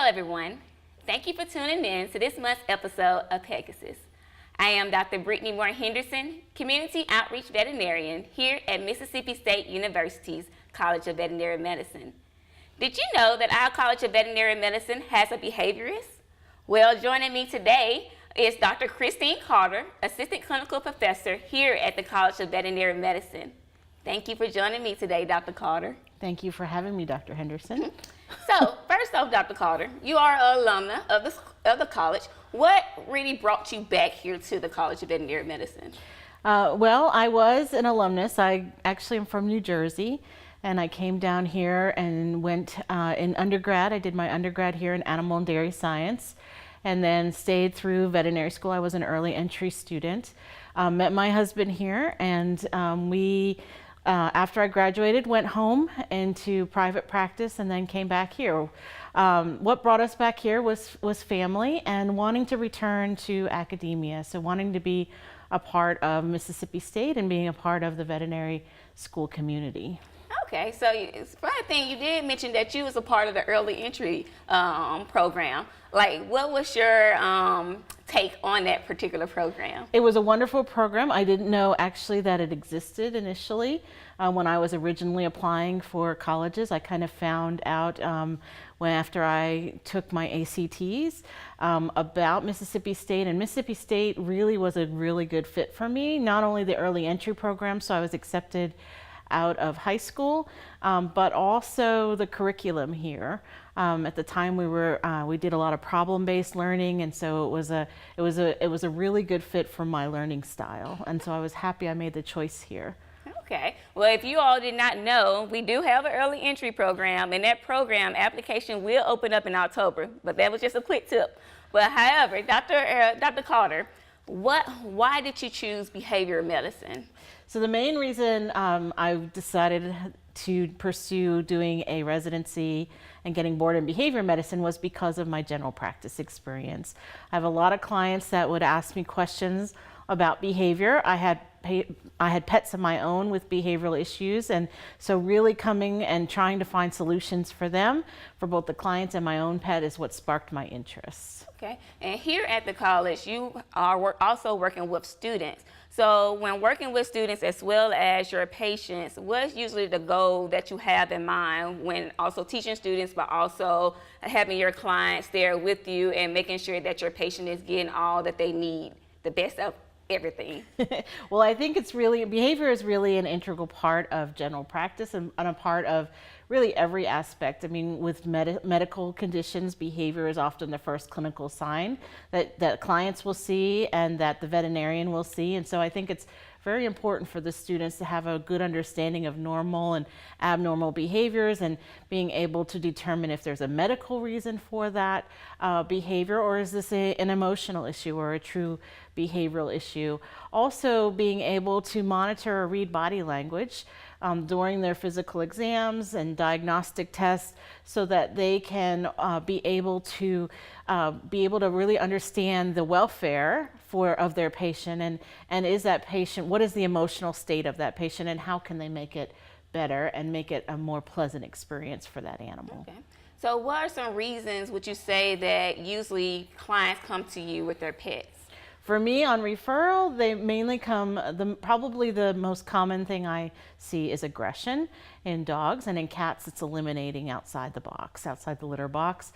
Hello everyone. Thank you for tuning in to this month's episode of Pegasus. I am Dr. Brittany Moore Henderson, Community Outreach Veterinarian here at Mississippi State University's College of Veterinary Medicine. Did you know that our College of Veterinary Medicine has a behaviorist? Well, joining me today is Dr. Christine Calder, Assistant Clinical Professor here at the College of Veterinary Medicine. Thank you for joining me today, Dr. Calder. Thank you for having me, Dr. Henderson. So, first off, Dr. Calder, you are an alumna of the college. What really brought you back here to the College of Veterinary Medicine? Well, I was an alumnus. I actually am from New Jersey, and I came down here and went in undergrad. I did my undergrad here in animal and dairy science, and then stayed through veterinary school. I was an early entry student. Met my husband here, and we after I graduated, went home into private practice and then came back here. What brought us back here was family and wanting to return to academia. So wanting to be a part of Mississippi State and being a part of the veterinary school community. Okay, so one thing you did mention that you was a part of the early entry program. Like, what was your take on that particular program? It was a wonderful program. I didn't know actually that it existed initially. When I was originally applying for colleges, I kind of found out after I took my ACTs about Mississippi State, and Mississippi State really was a really good fit for me. Not only the early entry program, so I was accepted out of high school, but also the curriculum here. At the time we did a lot of problem-based learning, and so it was a really good fit for my learning style, and so I was happy I made the choice here. Okay, well, if you all did not know, we do have an early entry program, and that program application will open up in October, but that was just a quick tip. But however, Dr. Calder, why did you choose behavioral medicine? So the main reason I decided to pursue doing a residency and getting board in behavior medicine was because of my general practice experience. I have a lot of clients that would ask me questions about behavior. I had pets of my own with behavioral issues, and so really coming and trying to find solutions for them, for both the clients and my own pet, is what sparked my interest. Okay, and here at the college, you are also working with students. So when working with students as well as your patients, what's usually the goal that you have in mind when also teaching students, but also having your clients there with you and making sure that your patient is getting all that they need, the best of everything? Well, I think behavior is really an integral part of general practice and a part of really every aspect. I mean, with medical conditions, behavior is often the first clinical sign that clients will see and that the veterinarian will see. And so I think it's very important for the students to have a good understanding of normal and abnormal behaviors and being able to determine if there's a medical reason for that behavior, or is this an emotional issue or a true behavioral issue. Also being able to monitor or read body language during their physical exams and diagnostic tests, so that they can be able to really understand the welfare of their patient, and is that patient, what is the emotional state of that patient, and how can they make it better and make it a more pleasant experience for that animal. Okay. So what are some reasons would you say that usually clients come to you with their pets? For me, on referral, they mainly come, probably the most common thing I see is aggression in dogs, and in cats it's eliminating outside the box, outside the litter box.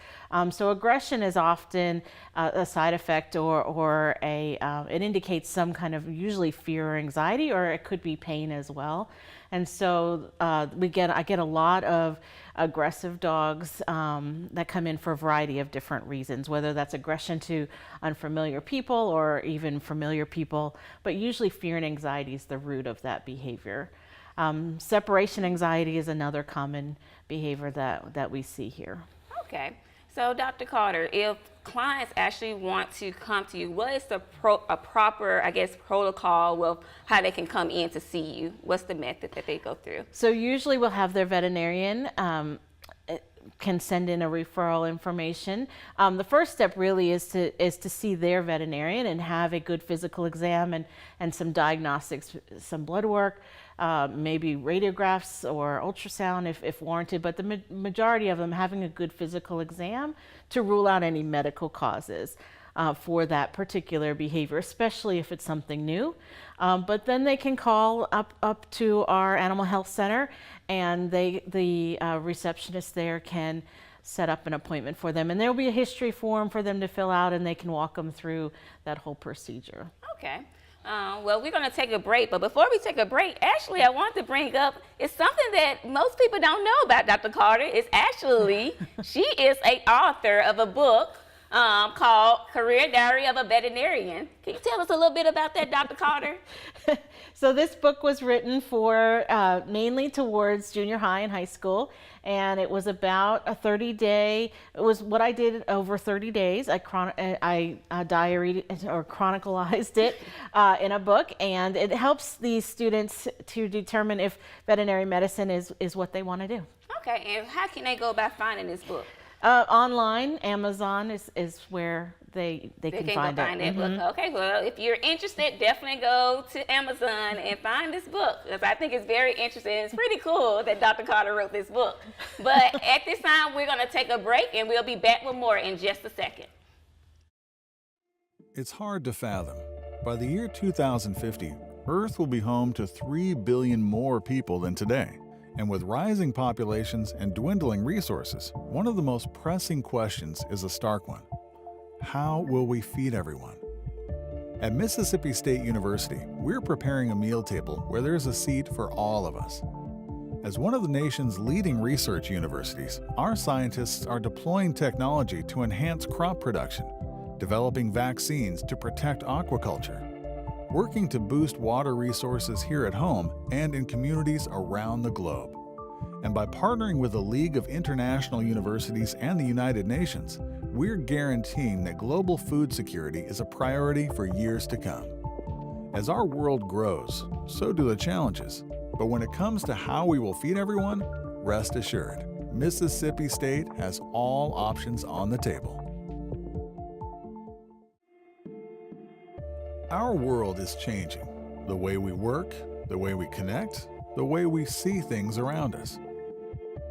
So aggression is often a side effect or it indicates some kind of usually fear or anxiety, or it could be pain as well. And so I get a lot of aggressive dogs that come in for a variety of different reasons, whether that's aggression to unfamiliar people or even familiar people, but usually fear and anxiety is the root of that behavior. Separation anxiety is another common behavior that we see here. Okay, so Dr. Calder, if clients actually want to come to you, what is a proper, I guess, protocol with how they can come in to see you? What's the method that they go through? So usually we'll have their veterinarian can send in a referral information. The first step really is to see their veterinarian and have a good physical exam and some diagnostics, some blood work, maybe radiographs or ultrasound if warranted, but the majority of them having a good physical exam to rule out any medical causes for that particular behavior, especially if it's something new. But then they can call up to our animal health center, and the receptionist there can set up an appointment for them. And there will be a history form for them to fill out, and they can walk them through that whole procedure. Okay. Well, we're going to take a break, but before we take a break, actually, I want to bring up, it's something that most people don't know about Dr. Calder. It's actually, she is an author of a book called Career Diary of a Veterinarian. Can you tell us a little bit about that, Dr. Calder? So this book was written for mainly towards junior high and high school, and it was about a 30-day, it was what I did over 30 days. I diaried or chronicalized it in a book, and it helps these students to determine if veterinary medicine is what they want to do. Okay, and how can they go about finding this book? Online, Amazon is where they can find go find it. that book. Okay, well, if you're interested, definitely go to Amazon and find this book, because I think it's very interesting. It's pretty cool that Dr. Calder wrote this book. But at this time, we're going to take a break, and we'll be back with more in just a second. It's hard to fathom. By the year 2050, Earth will be home to 3 billion more people than today. And with rising populations and dwindling resources, one of the most pressing questions is a stark one. How will we feed everyone? At Mississippi State University, we're preparing a meal table where there's a seat for all of us. As one of the nation's leading research universities, our scientists are deploying technology to enhance crop production, developing vaccines to protect aquaculture, working to boost water resources here at home and in communities around the globe. And by partnering with the League of International Universities and the United Nations, we're guaranteeing that global food security is a priority for years to come. As our world grows, so do the challenges. But when it comes to how we will feed everyone, rest assured, Mississippi State has all options on the table. Our world is changing. The way we work, the way we connect, the way we see things around us.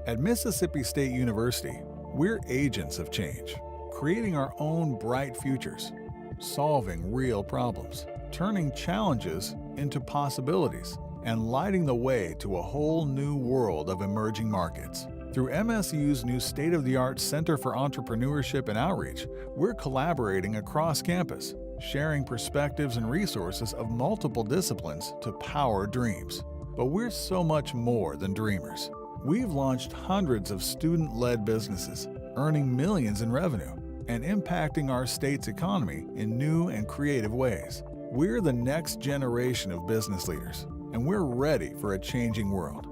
At Mississippi State University, we're agents of change, creating our own bright futures, solving real problems, turning challenges into possibilities, and lighting the way to a whole new world of emerging markets. Through MSU's new state-of-the-art Center for Entrepreneurship and Outreach, we're collaborating across campus, sharing perspectives and resources of multiple disciplines to power dreams. But we're so much more than dreamers. We've launched hundreds of student-led businesses, earning millions in revenue, and impacting our state's economy in new and creative ways. We're the next generation of business leaders, and we're ready for a changing world.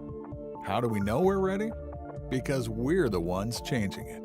How do we know we're ready? Because we're the ones changing it.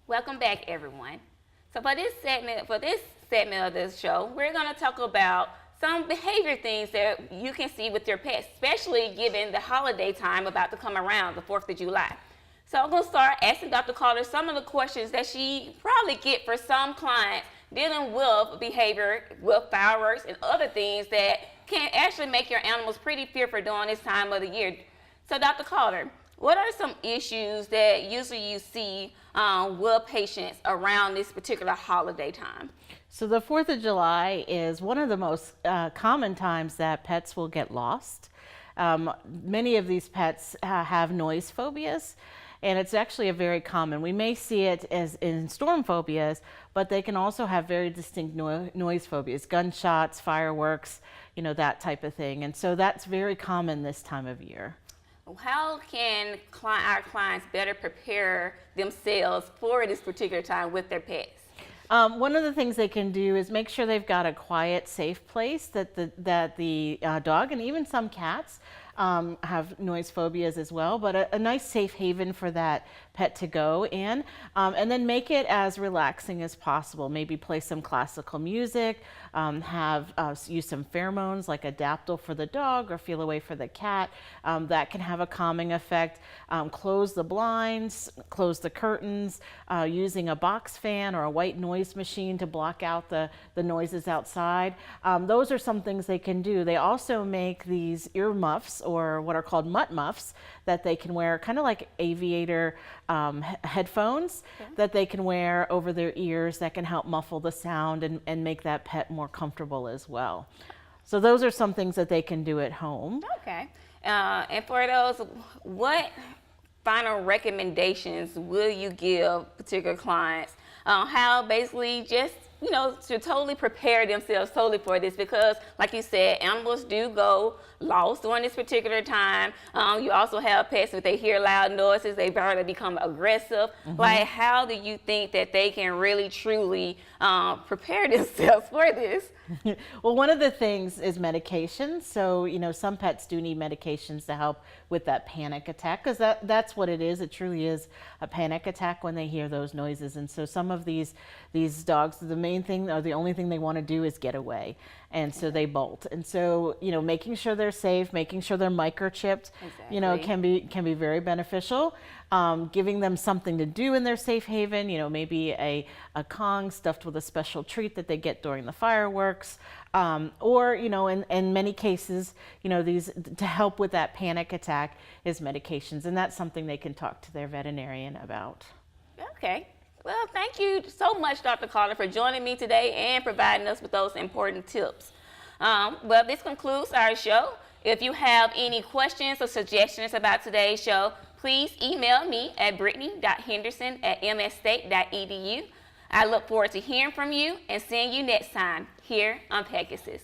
Welcome back, everyone. So for this segment of this show, we're going to talk about some behavior things that you can see with your pets, especially given the holiday time about to come around, the 4th of July. So I'm going to start asking Dr. Calder some of the questions that she probably get for some clients dealing with behavior, with fireworks and other things that can actually make your animals pretty fearful during this time of the year. So Dr. Calder, what are some issues that usually you see with patients around this particular holiday time? So the 4th of July is one of the most common times that pets will get lost. Many of these pets have noise phobias, And it's actually a very common. We may see it as in storm phobias, but they can also have very distinct noise phobias, gunshots, fireworks, that type of thing. And so that's very common this time of year. How can our clients better prepare themselves for this particular time with their pets? One of the things they can do is make sure they've got a quiet, safe place that the dog, and even some cats have noise phobias as well, but a nice safe haven for that pet to go in, and then make it as relaxing as possible. Maybe play some classical music, use some pheromones like a daptle for the dog or feel away for the cat. That can have a calming effect. Close the blinds, close the curtains, using a box fan or a white noise machine to block out the noises outside. Those are some things they can do. They also make these ear muffs, or what are called mutt muffs, that they can wear, kind of like aviator headphones that they can wear over their ears that can help muffle the sound and make that pet more comfortable as well. So those are some things that they can do at home. Okay. And for those, what final recommendations will you give particular clients on how basically just to totally prepare themselves totally for this? Because like you said, animals do go lost during this particular time. You also have pets, if they hear loud noises, they barely become aggressive. Like, how do you think that they can really truly prepare themselves for this? Well, one of the things is medications. So, some pets do need medications to help with that panic attack, because that's what it is. It truly is a panic attack when they hear those noises. And so some of these dogs, the main thing or the only thing they want to do is get away. And so they bolt. And so, making sure they're safe, making sure they're microchipped, can be very beneficial. Giving them something to do in their safe haven, maybe a Kong stuffed with a special treat that they get during the fireworks, or in many cases, these to help with that panic attack is medications, and that's something they can talk to their veterinarian about. Okay. Well, thank you so much, Dr. Calder, for joining me today and providing us with those important tips. Well, this concludes our show. If you have any questions or suggestions about today's show, please email me at brittany.henderson@msstate.edu. I look forward to hearing from you and seeing you next time here on Pegasus.